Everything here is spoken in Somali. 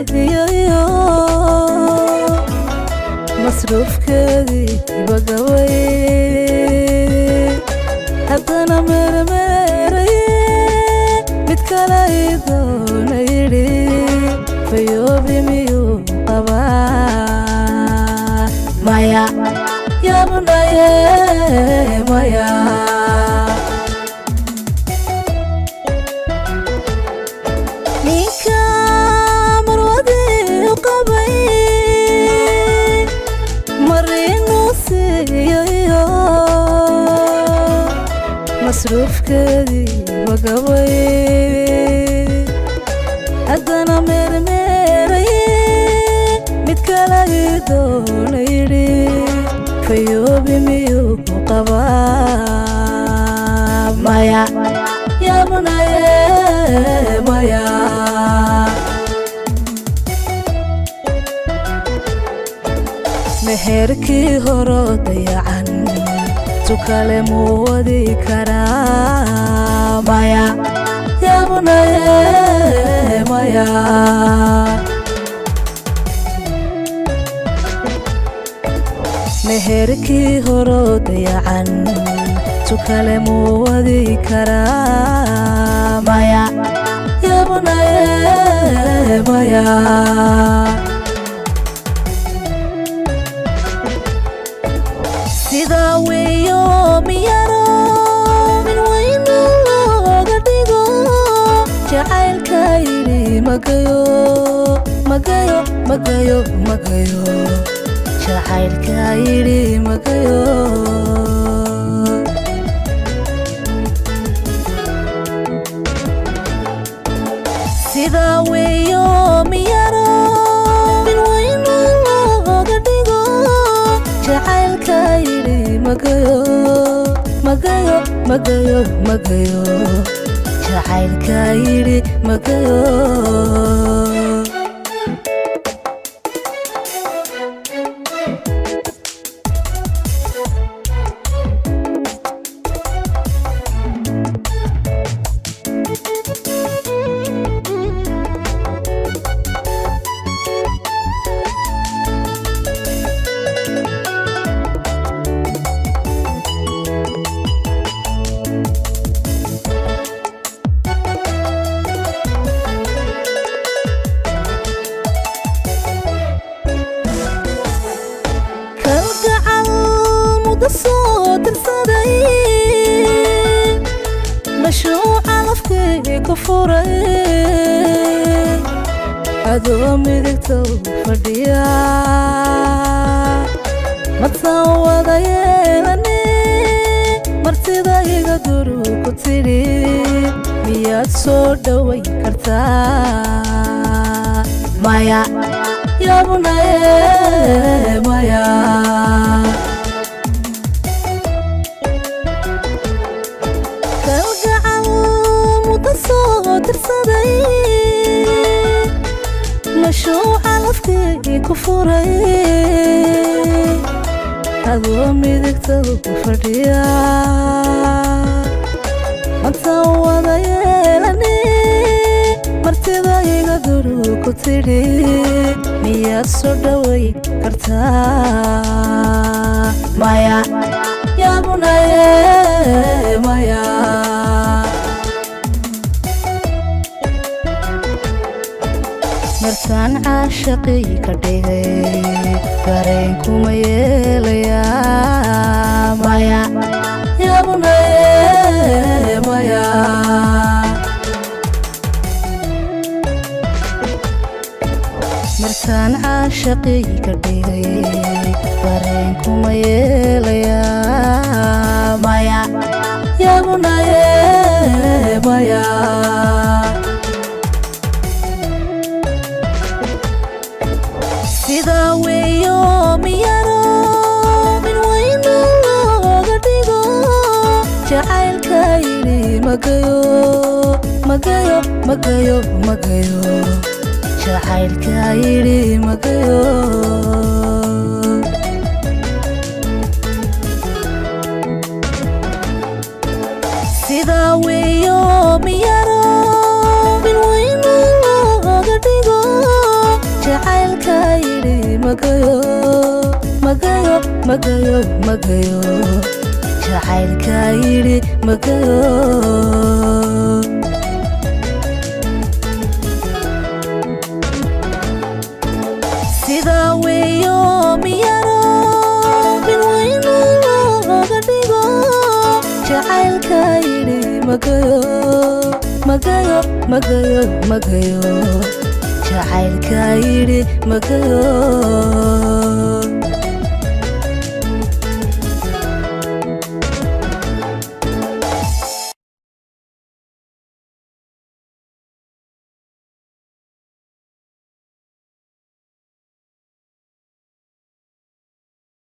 siyayo masruufkeedii bagaway haddana meermeeraye mid kale ii doona yidhi fayoobi miyuu qabaa maya yaabnaye maya ninka marwadii qabay marinuu siyayo masruufkeedii bagaway haddana meermeeraye mid kale ii doona yidhi fayoobi miyuu qabaa maya yaabnaye maya meherkii horo dayacan tukale muu wadi karaa maya yaabnaye maya meherkii horo dayacan tukale muu wadi karaa maya yaabnaye maya sidaa weeyo miyaro min weynu looga dhigo jacaylka yidhi magayo magayo magayo magayo jacaylka yidhi magayo sidaa weeyo miyaro min weynu looga dhigo jacaylka yidhi magayo magayo magayo magayo jacaylka yidhi magayo مشروع لفكي كفوري عدو ميدكتو فرديا ما تصوّد يلاني مرتضى يقدرو كتيري مياد سودوي كرتا مايا يا بناي مايا مشروع لفكي كفوري عدو ميدكتو فرديا ما تصوّد يلاني مرتضى يقدرو كتيري مياد سودوي كرتا مايا يا بناي مايا مرتان عاشقي كدغي dareenku ma yeelaya maya ya bunay maya martaan caashaqi kadhigay dareenku ma yeelaya maya ya bunay maya sida weeyo miyaro min weynu looga dhigo jacaylka yidhi magayo magayo magayo magayo jacaylka yidhi magayo sida weeyo miyaro min weynu looga dhigo magayo magayo magayo magayo jacaylka yidhi magayo sida weeyo miyaro min waynu looga dhigo jacaylka yidhi magayo magayo magayo magayo jacaylka yidhi magayo